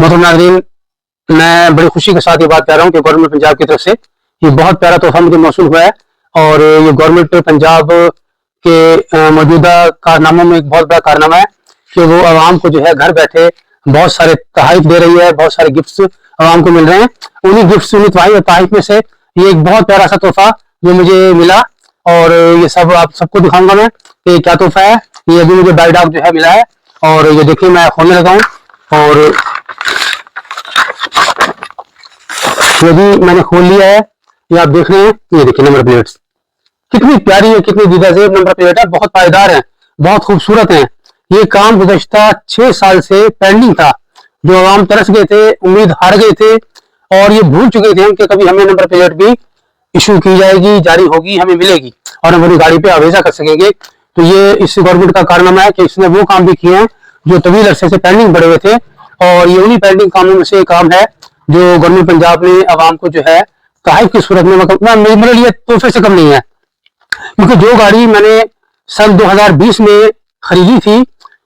मोहतरम नाज़रीन, मैं बड़ी खुशी के साथ ये बात कह रहा हूँ कि गवर्नमेंट पंजाब की तरफ से ये बहुत प्यारा तोहफा मुझे मौसूल हुआ है। और ये गवर्नमेंट पंजाब के मौजूदा कारनामों में एक बहुत बड़ा कारनामा है कि वो आवाम को जो है घर बैठे बहुत सारे तोहफे दे रही है, बहुत सारे गिफ्ट्स आवाम को मिल रहे हैं। उन्हीं गिफ्ट्स, उन्हीं तोहफे में से ये एक बहुत प्यारा सा तोहफा जो मुझे मिला, और ये सब आप सबको दिखाऊंगा मैं कि क्या तोहफा है। ये अभी मुझे बैग डॉग जो है मिला है, और ये देखिए मैं खोलने लगा हूँ। और ये भी मैंने खोल लिया है, ये आप देख रहे हैं। ये देखिए नंबर प्लेट्स कितनी प्यारी है, कितनी दीदाजेब नंबर प्लेट है, बहुत पायदार है, बहुत खूबसूरत है। ये काम गुज़श्ता 6 साल से पेंडिंग था, जो आवाम तरस गए थे, उम्मीद हार गए थे, और ये भूल चुके थे हम कि कभी हमें नंबर प्लेट भी इशू की जाएगी, जारी होगी, हमें मिलेगी और हम अपनी गाड़ी पे आवेजा कर सकेंगे। तो ये इस गवर्नमेंट का कारनामा है कि इसने वो काम भी किए हैं जो तवील अरसे से पेंडिंग पड़े हुए थे, और ये उन्हीं पेंडिंग कामों में से एक काम है जो गवर्नमेंट पंजाब ने आवाम को जो है तोहफे की सूरत में, मेरे लिए तोहफे से कम नहीं है, क्योंकि जो गाड़ी मैंने सन 2020 में खरीदी थी,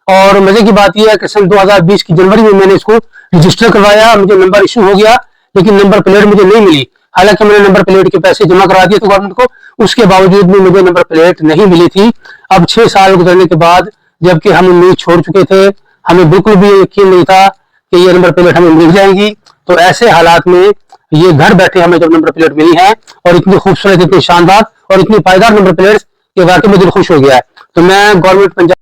और मजे की बात यह है कि सन 2020 की जनवरी में मैंने इसको रजिस्टर करवाया, मुझे नंबर इशू हो गया, लेकिन नंबर प्लेट मुझे नहीं मिली। हालांकि मैंने नंबर प्लेट के पैसे जमा करा दिए थे गवर्नमेंट को, उसके बावजूद भी मुझे नंबर प्लेट नहीं मिली थी। अब 6 साल गुजरने के बाद, जबकि हम उम्मीद छोड़ चुके थे, हमें बिल्कुल भी यकीन नहीं था कि ये नंबर प्लेट हमें मिल जाएंगी, तो ऐसे हालात में ये घर बैठे हमें जब नंबर प्लेट मिली है, और इतनी खूबसूरत, इतनी शानदार और इतनी पायदार नंबर प्लेट, कि वाकई में दिल खुश हो गया है। तो मैं गवर्नमेंट पंजाब